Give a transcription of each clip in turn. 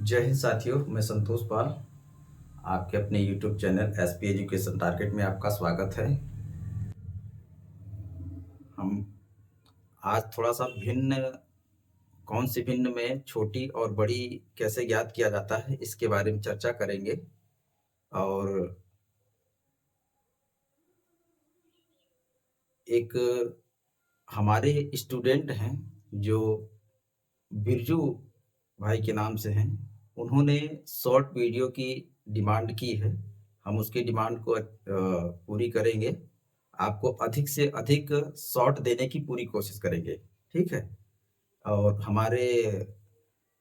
जय हिंद साथियों, मैं संतोष पाल। आपके अपने YouTube channel SP education target में आपका स्वागत है। हम आज थोड़ा सा भिन्न, कौन सी भिन्न में छोटी और बड़ी कैसे ज्ञात किया जाता है इसके बारे में चर्चा करेंगे। और एक हमारे स्टूडेंट हैं जो बिरजू भाई के नाम से हैं। उन्होंने शॉर्ट वीडियो की डिमांड की है। हम उसकी डिमांड को पूरी करेंगे। आपको अधिक से अधिक शॉर्ट देने की पूरी कोशिश करेंगे, ठीक है। और हमारे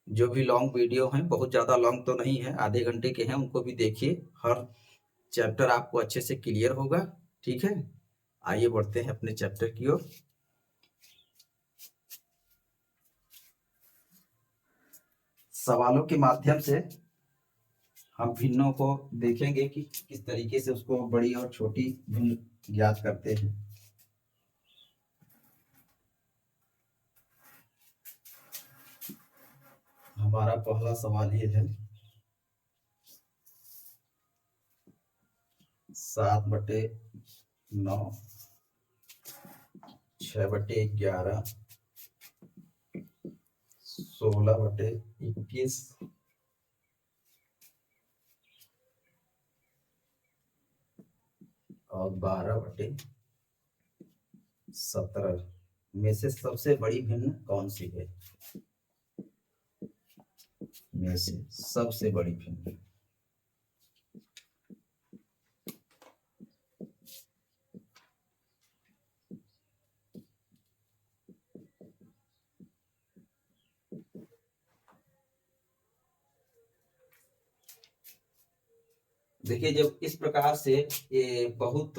जो भी लॉन्ग वीडियो हैं, बहुत ज़्यादा लॉन्ग तो नहीं है, आधे घंटे के हैं, उनको भी देखिए। हर चैप्टर आपको अच्छे से क्लियर होगा, ठीक है। आइए बढ़ते हैं अपने चैप्टर की ओर। सवालों के माध्यम से हम भिन्नों को देखेंगे कि किस तरीके से उसको बड़ी और छोटी भिन्न ज्ञात करते हैं। हमारा पहला सवाल ये है, 7/9, 6/11, 16/21 और 12/17 में से सबसे बड़ी भिन्न कौन सी है? में से सबसे बड़ी भिन्न देखिए, जब इस प्रकार से ये बहुत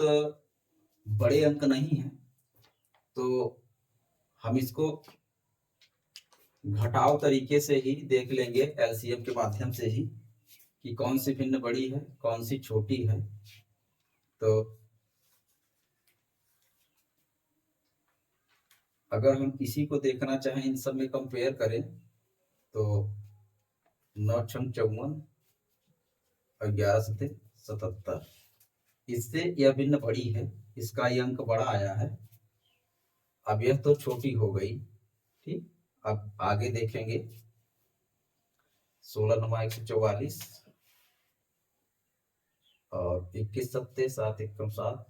बड़े अंक नहीं है तो हम इसको घटाव तरीके से ही देख लेंगे, एलसीएम के माध्यम से ही, कि कौन सी भिन्न बड़ी है, कौन सी छोटी है। तो अगर हम इसी को देखना चाहें, इन सब में कंपेयर करें, तो 9×54 और 11×77, इससे यह भिन्न बड़ी है, इसका यह अंक बड़ा आया है। अब यह तो छोटी हो गई, ठीक। अब आगे देखेंगे, 16×9=144 और 21×7 7×1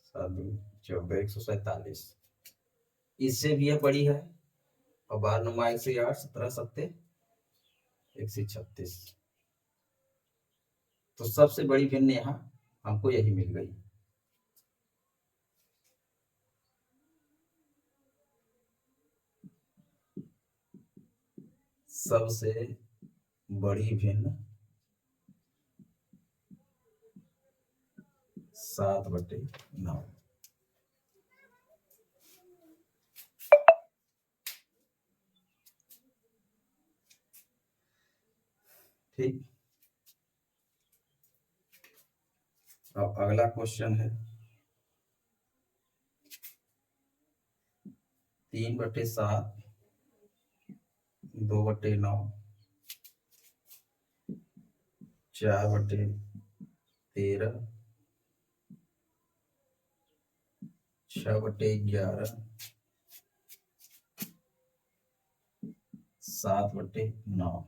7 14 इससे भी यह बड़ी है। और 12×9=108 17×7 136। तो सबसे बड़ी भिन्न यहाँ हमको यही मिल गई। सबसे बड़ी भिन्न 7/9। ठीक। अब अगला क्वेश्चन है, 3/7, 2/9, 4/13, 6/11, 7/9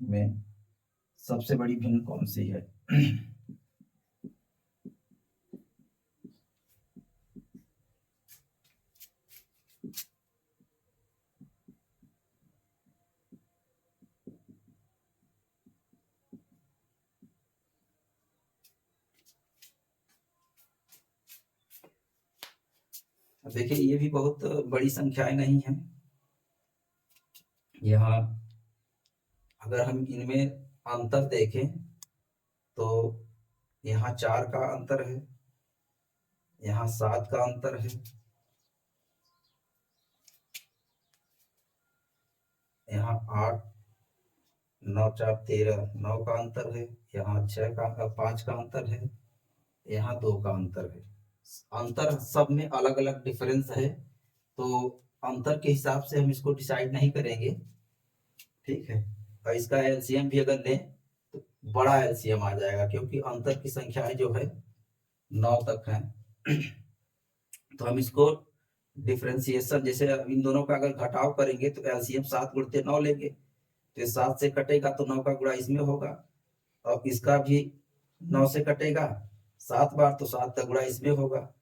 में सबसे बड़ी भिन्न कौन सी है? देखिए, ये भी बहुत बड़ी संख्याएं नहीं है। यहाँ अगर हम इनमें अंतर देखें तो यहाँ 4 का अंतर है, यहाँ 7 का अंतर है, यहाँ 8, 9×4=13 9 का अंतर है, यहाँ 5 का अंतर है, यहाँ 2 का अंतर है। अंतर सब में अलग अलग डिफरेंस है। तो अंतर के हिसाब से हम इसको डिसाइड नहीं करेंगे, ठीक है। और इसका एलसीएम भी अगर लें तो बड़ा एलसीएम आ जाएगा, क्योंकि अंतर की संख्याएं जो है 9 तक है। तो हम इसको डिफरेंशिएशन, जैसे इन दोनों का अगर घटाव करेंगे तो एलसीएम 7 गुणित 9 लेंगे, तो 7 से कटेगा तो 9 का गुणा इसमें होगा, और इसका भी 9 से कटेगा 7 बार, तो 7 का गुणा इसमें होगा।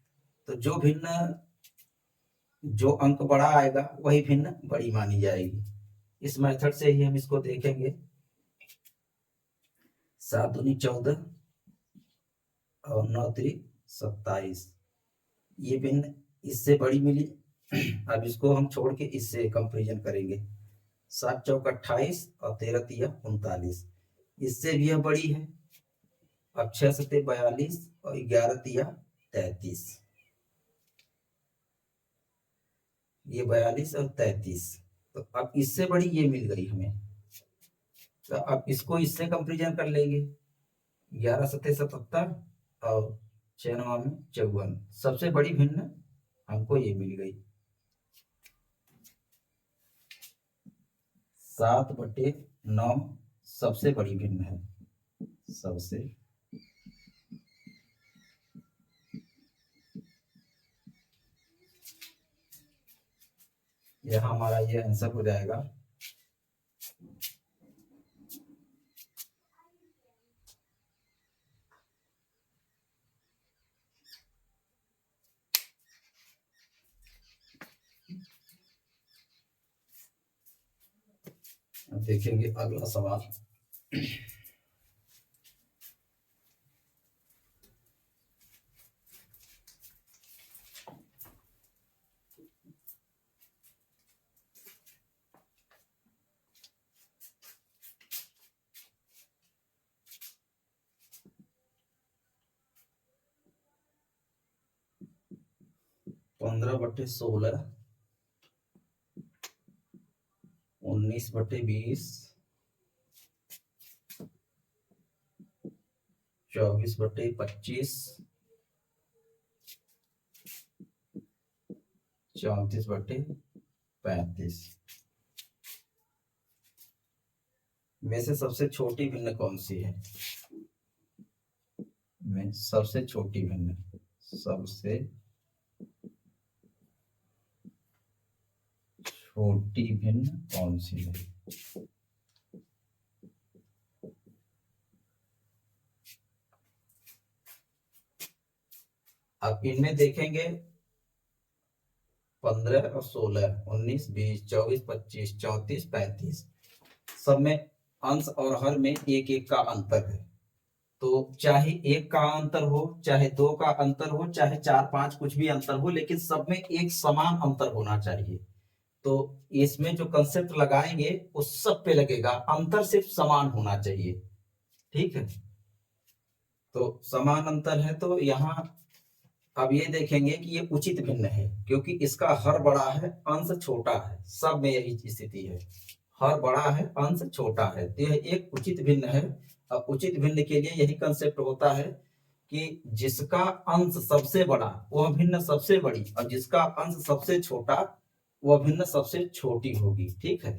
तो जो भिन्न, जो अंक बड़ा आएगा वही भिन्न बड़ी मानी जाएगी। इस मेथड से ही हम इसको देखेंगे। 7 दूनी 14 और 9 3 27, ये भिन्न इससे बड़ी मिली। अब इसको हम छोड़ के इससे कंपेरिजन करेंगे। 7 चौक 28 और 13 तिया 39, इससे भी यह बड़ी है। अब 6 सते 42 और 11 तिया 33, ये 42 और 33, तो अब इससे बड़ी ये मिल गई हमें। तो अब इसको इससे कंपेरिजन कर लेंगे। 11 सते 77 और 6 9 में 54, सबसे बड़ी भिन्न हमको ये मिल गई। 7/9 सबसे बड़ी भिन्न है, सबसे। यह हमारा ये आंसर हो जाएगा। अब देखेंगे अगला सवाल। 15/16, 19/20, 24/25, 34/35 में से सबसे छोटी भिन्न कौन सी है? में सबसे छोटी भिन्न, सबसे छोटी भिन्न कौन सी है? अब इनमें देखेंगे 15 और 16, 19 20 24 25 34 35, सब में अंश और हर में एक एक का अंतर है। तो चाहे एक का अंतर हो, चाहे दो का अंतर हो, चाहे 4 5 कुछ भी अंतर हो, लेकिन सब में एक समान अंतर होना चाहिए। तो इसमें जो कंसेप्ट लगाएंगे उस सब पे लगेगा, अंतर सिर्फ समान होना चाहिए, ठीक है। तो समान अंतर है, तो यहाँ अब ये देखेंगे कि ये उचित भिन्न है, क्योंकि इसका हर बड़ा है, अंश छोटा है, सब में यही स्थिति है, हर बड़ा है, अंश छोटा है, तो यह एक उचित भिन्न है। अब उचित भिन्न के लिए यही कंसेप्ट होता है कि जिसका अंश सबसे बड़ा वह भिन्न सबसे बड़ी, और जिसका अंश सबसे छोटा वह भिन्न सबसे छोटी होगी, ठीक है।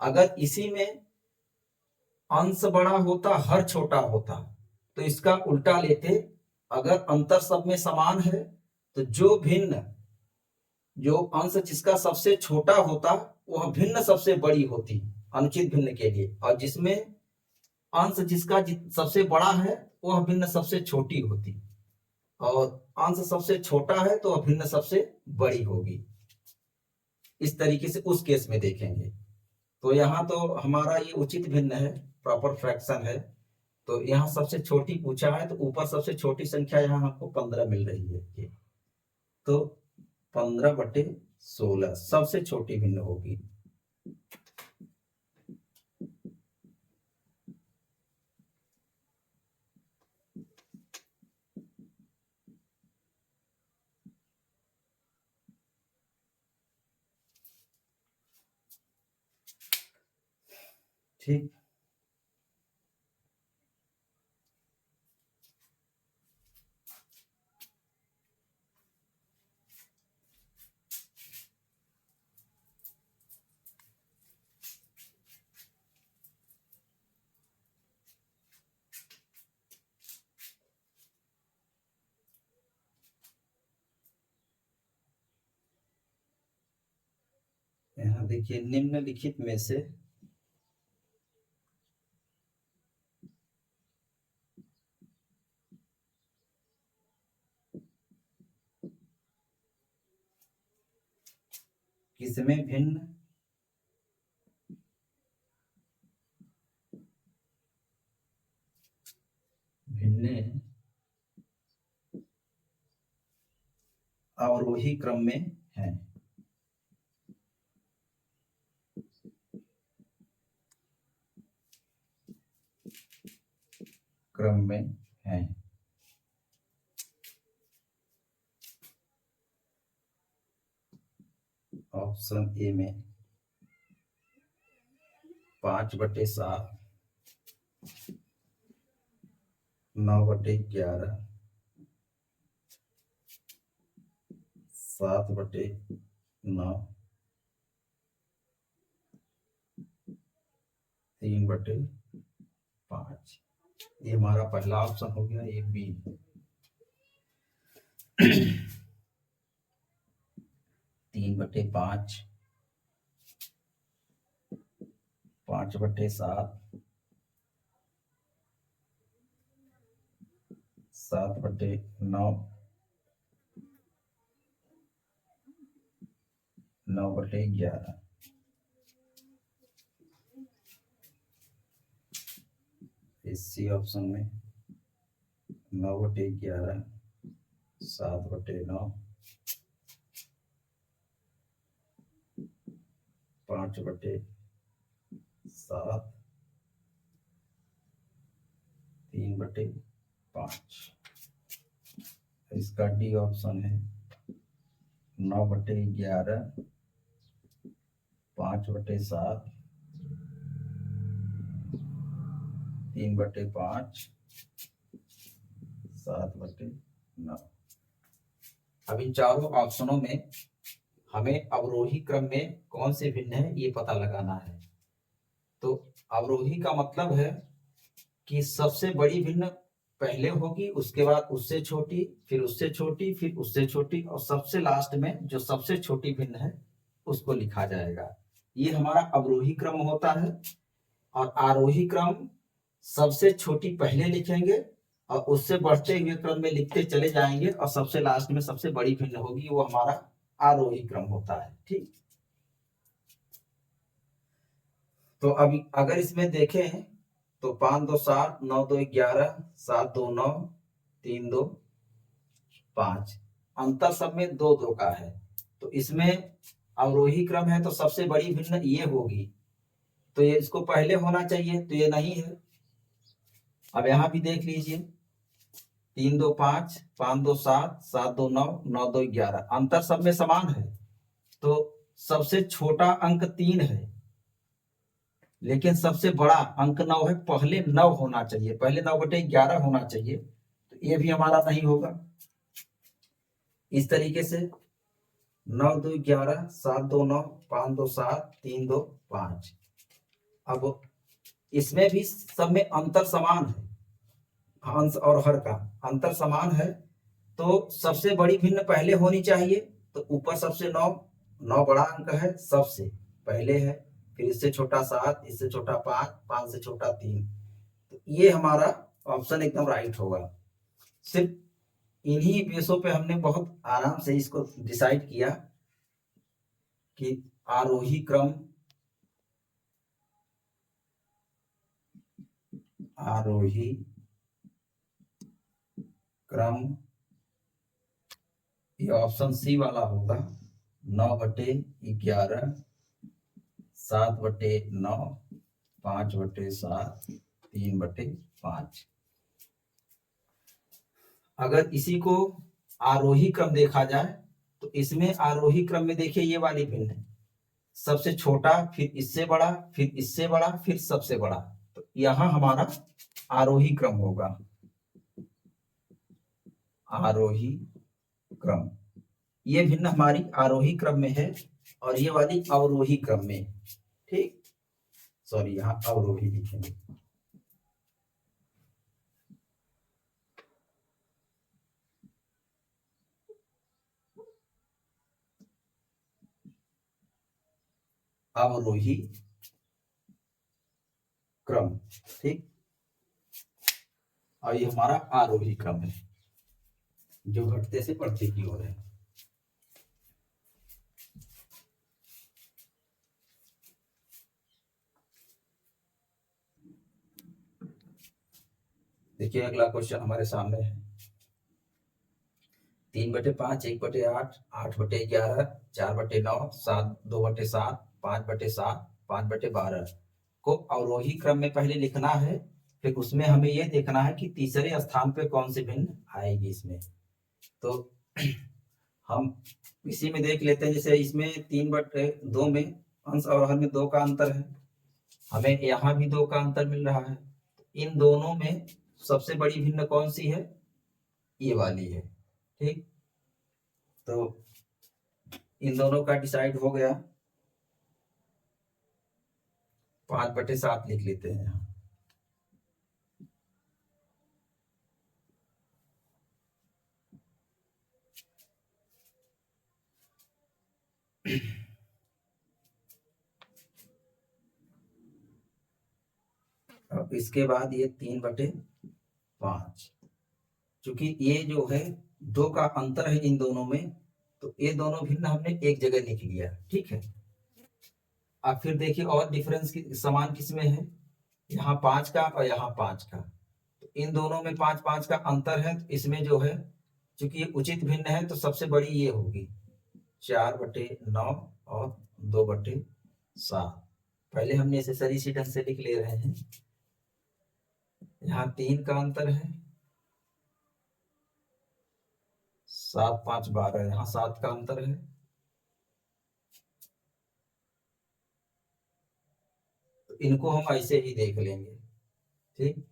अगर इसी में अंश बड़ा होता, हर छोटा होता, तो इसका उल्टा लेते। अगर अंतर सब में समान है तो जो भिन्न, जो अंश जिसका सबसे छोटा होता वह भिन्न सबसे बड़ी होती अनुचित भिन्न के लिए, और जिसमें अंश जिसका सबसे बड़ा है वह भिन्न सबसे छोटी होती, और अंश सबसे छोटा है तो वह भिन्न सबसे बड़ी होगी। इस तरीके से उस केस में देखेंगे। तो यहाँ तो हमारा ये उचित भिन्न है, प्रॉपर फ्रैक्शन है। तो यहाँ सबसे छोटी पूछा है, तो ऊपर सबसे छोटी संख्या यहाँ हमको 15 मिल रही है ये। तो 15/16 सबसे छोटी भिन्न होगी। ठीक, यहाँ देखिए निम्नलिखित में से किसमें भिन्न भिन्न अवरोही क्रम में है। क्रम में है। ऑप्शन ए में 5/7, 9/11, 7/9, 3/5। ये हमारा पहला ऑप्शन हो गया, ए बी। 3/5, 5/7, 7/9, 9/11। इस सी ऑप्शन में 9/11, 7/9, 5/7, 3/5। इसका डी ऑप्शन है 9/11, 5/7, 3/5, 7/9। अब इन चारों ऑप्शनों में हमें अवरोही क्रम में कौन से भिन्न है ये पता लगाना है। तो अवरोही का मतलब है कि सबसे बड़ी भिन्न पहले होगी, उसके बाद उससे छोटी, फिर उससे छोटी, फिर उससे छोटी, और सबसे लास्ट में जो सबसे छोटी भिन्न है उसको लिखा जाएगा। ये हमारा अवरोही क्रम होता है। और आरोही क्रम सबसे छोटी पहले लिखेंगे और उससे बढ़ते हुए क्रम में लिखते चले जाएंगे, और सबसे लास्ट में सबसे बड़ी भिन्न होगी, वो हमारा आरोही क्रम होता है। ठीक। तो अभी अगर इसमें देखें तो 5-2-7, 9-2-11, 7-2-9, 3-2-5, अंतर सब में 2-2 का है। तो इसमें अवरोही क्रम है तो सबसे बड़ी भिन्न ये होगी, तो ये इसको पहले होना चाहिए, तो ये नहीं है। अब यहां भी देख लीजिए 3-2-5, 5-2-7, 7-2-9, 9-2-11, अंतर सब में समान है। तो सबसे छोटा अंक 3 है, लेकिन सबसे बड़ा अंक 9 है। पहले 9 होना चाहिए, पहले 9/11 होना चाहिए, तो ये भी हमारा नहीं होगा। इस तरीके से 9-2-11, 7-2-9, 5-2-7, 3-2-5। अब इसमें भी सब में अंतर समान है, हंस और हर का अंतर समान है। तो सबसे बड़ी भिन्न पहले होनी चाहिए, तो ऊपर सबसे 9, 9 बड़ा अंक है, सबसे पहले है, फिर इससे छोटा 7, इससे छोटा 5, 5 से छोटा 3। तो ये हमारा ऑप्शन एकदम राइट होगा। सिर्फ इन्हीं बेसों पे हमने बहुत आराम से इसको डिसाइड किया कि आरोही क्रम, आरोही क्रम, ये ऑप्शन सी वाला होगा 9/11, 7/9, 5/7, 3/5। अगर इसी को आरोही क्रम देखा जाए तो इसमें आरोही क्रम में देखिए ये वाली भिन्न है, सबसे छोटा, फिर इससे बड़ा, फिर इससे बड़ा, फिर सबसे बड़ा। तो यहां हमारा आरोही क्रम होगा, आरोही क्रम। ये भिन्न हमारी आरोही क्रम में है और ये वाली अवरोही क्रम में। ठीक, सॉरी यहाँ अवरोही लिखेंगे। अवरोही क्रम, ठीक। और ये हमारा आरोही क्रम है जो घटते से बढ़ते की ओर है। देखिए अगला क्वेश्चन हमारे सामने है। 3/5, 1/8, 8/11, 4/9, 2/7, 5/7, 5/12 को अवरोही क्रम में पहले लिखना है। फिर उसमें हमें यह देखना है कि तीसरे स्थान पे कौन सी भिन्न आएगी इसमें। तो हम इसी में देख लेते हैं। जैसे इसमें 3/2 में अंश और हर में 2 का अंतर है, हमें यहाँ भी 2 का अंतर मिल रहा है। इन दोनों में सबसे बड़ी भिन्न कौन सी है? ये वाली है, ठीक। तो इन दोनों का डिसाइड हो गया। 5/7 लिख लेते हैं यहाँ। अब इसके बाद ये 3/5, क्योंकि ये जो है 2 का अंतर है इन दोनों में, तो ये दोनों भिन्न हमने एक जगह लिख लिया, ठीक है। अब फिर देखिए और डिफरेंस समान किसमें है? यहाँ 5 का और यहाँ 5 का। तो इन दोनों में 5-5 का अंतर है, तो इसमें जो है चूंकि ये उचित भिन्न है तो सबसे बड़ी ये होगी 4/9 और 2/7। पहले हम नेसेसरी इसी ढंग से लिख ले रहे हैं। यहाँ 3 का अंतर है, 7, 5, 12, यहाँ 7 का अंतर है। तो इनको हम ऐसे ही देख लेंगे, ठीक।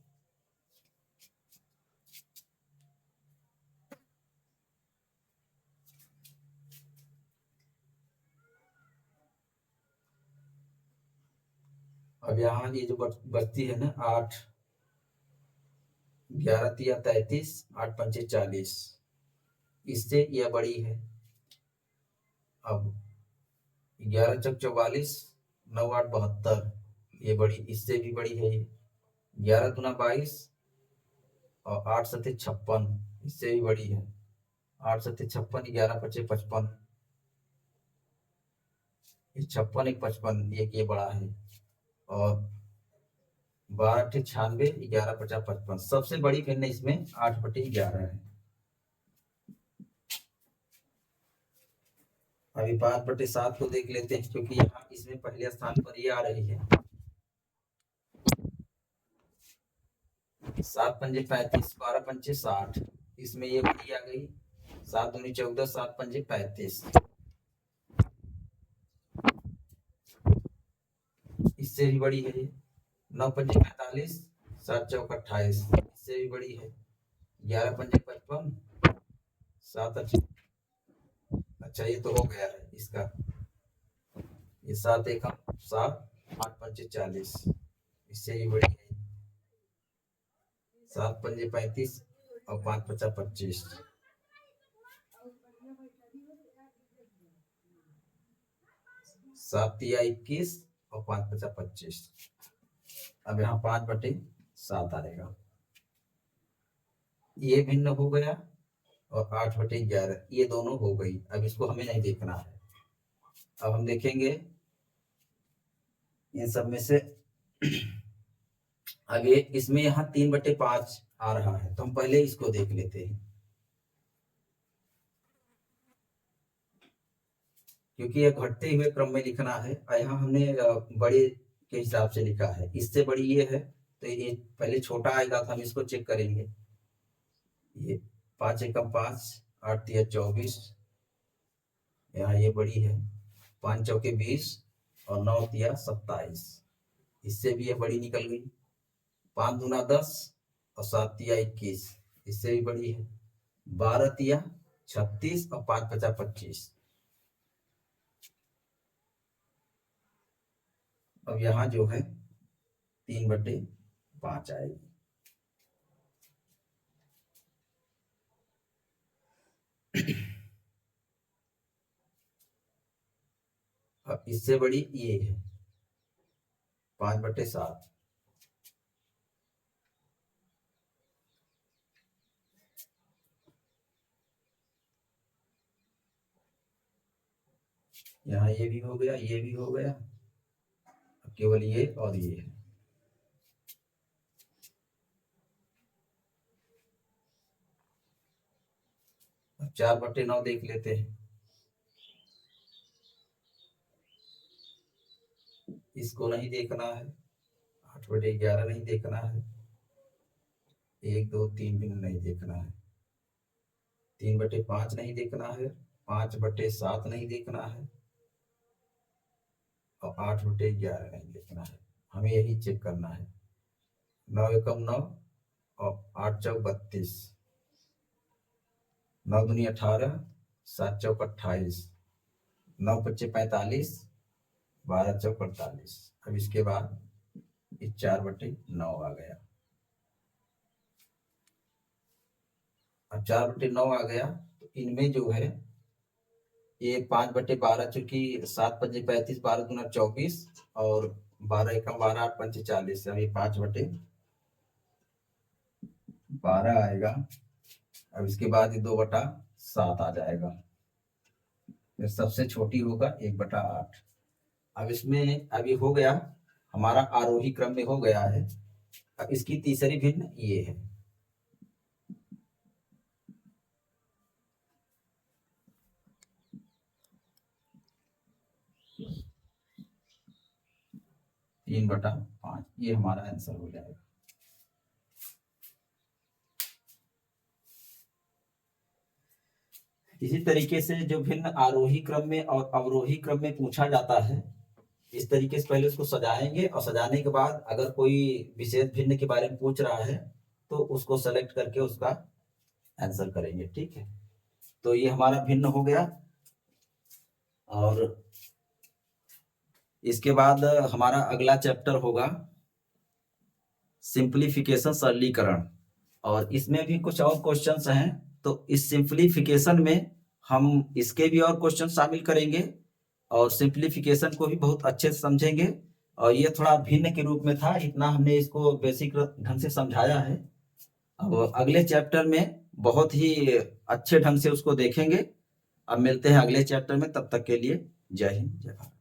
अब यहाँ ये जो बचती है ना 8, 11 33, 8 40, इससे यह बड़ी है। अब 11 44, 9 8 72, ये बड़ी, इससे भी बड़ी है ये। 11 दूना 22 और 8 सत्ते 56, इससे भी बड़ी है। 8 सत्ते 56, 11 पचे 55, ये 56, एक 55, एक ये बड़ा है। और 12 अट्ठे 96, 11 50 55, सबसे बड़ी भिन्न इसमें 8/11 है। अभी 5/7 को देख लेते हैं, क्योंकि यहाँ इसमें पहले स्थान पर ये आ रही है। 7 पंजे 35, 12 पंचे 60, इसमें ये बड़ी आ गई। 7 दूनी 14, 7 पंजे 35, इससे भी बड़ी है ये। 9 पंजे 45, 7 चौक 28, इससे भी बड़ी है। 11 पंजे 55, 7 अच्छा ये तो हो गया है इसका। ये 7 एकम 7, 8 पंचे 40, इससे भी बड़ी है। 7 पंजे 35 और 5 पचा 25, 7 तिया 21 और 5 पचा 25। अब यहाँ 5/7 आएगा, ये भिन्न हो गया। और 8/11 ये दोनों हो गई। अब इसको हमें नहीं देखना है। अब हम देखेंगे इन सब में से अब ये इसमें यहाँ 3/5 आ रहा है, तो हम पहले इसको देख लेते हैं। क्योंकि ये घटते हुए क्रम में लिखना है और यहाँ हमने बड़े के हिसाब से लिखा है। इससे बड़ी ये है, तो ये पहले छोटा आएगा, तो हम इसको चेक करेंगे। ये 5 एकम 5, 8 तिया 24, यहाँ ये बड़ी है। 5 चौके 20 और 9 तिया 27, इससे भी ये बड़ी निकल गई। 5 दूना 10 और 7 तिया 21, इससे भी बड़ी है। 12 तिया 36 और 5 पचा 25। अब यहाँ जो है 3/5 आएगी। अब इससे बड़ी ये है 5/7। यहाँ ये भी हो गया, ये भी हो गया, अब केवल ये और ये है। अब 4/9 देख लेते हैं। इसको नहीं देखना है। 8/11 नहीं देखना है। 1 2 3 भी नहीं देखना है। 3/5 नहीं देखना है। 5/7 नहीं देखना है और 8/11 नहीं देखना है। हमें यही चेक करना है। 9 एकम 9 और 8 चौक 32, 9 दूनी 18, 7 चौक 28, 9 पच्चे 45, 12 चौक 48। अब इसके बाद 4/9 आ गया। अब 4/9 आ गया तो इनमें जो है ये 5/12, चूंकि 7 पंजे 35, 12 दूना 24 और 12 एकम 12, 8 पंचे 40, अब ये 5/12 आएगा। अब इसके बाद ये 2/7 आ जाएगा। फिर सबसे छोटी होगा 1/8। अब इसमें अभी हो गया हमारा आरोही क्रम में हो गया है। अब इसकी तीसरी भिन्न ये है। तीन बटा 5, ये हमारा आंसर हो जाएगा। इसी तरीके से जो भिन्न आरोही क्रम में और अवरोही क्रम में पूछा जाता है, इस तरीके से पहले उसको सजाएंगे और सजाने के बाद अगर कोई विशेष भिन्न के बारे में पूछ रहा है तो उसको सेलेक्ट करके उसका आंसर करेंगे। ठीक है, तो ये हमारा भिन्न हो गया। और इसके बाद हमारा अगला चैप्टर होगा सिंप्लीफिकेशन, सरलीकरण। और इसमें भी कुछ और क्वेश्चंस हैं, तो इस सिंप्लीफिकेशन में हम इसके भी और क्वेश्चन शामिल करेंगे और सिंप्लीफिकेशन को भी बहुत अच्छे से समझेंगे। और ये थोड़ा भिन्न के रूप में था, इतना हमने इसको बेसिक ढंग से समझाया है। अब अगले चैप्टर में बहुत ही अच्छे ढंग से उसको देखेंगे। अब मिलते हैं अगले चैप्टर में, तब तक के लिए जय हिंद, जय भारत।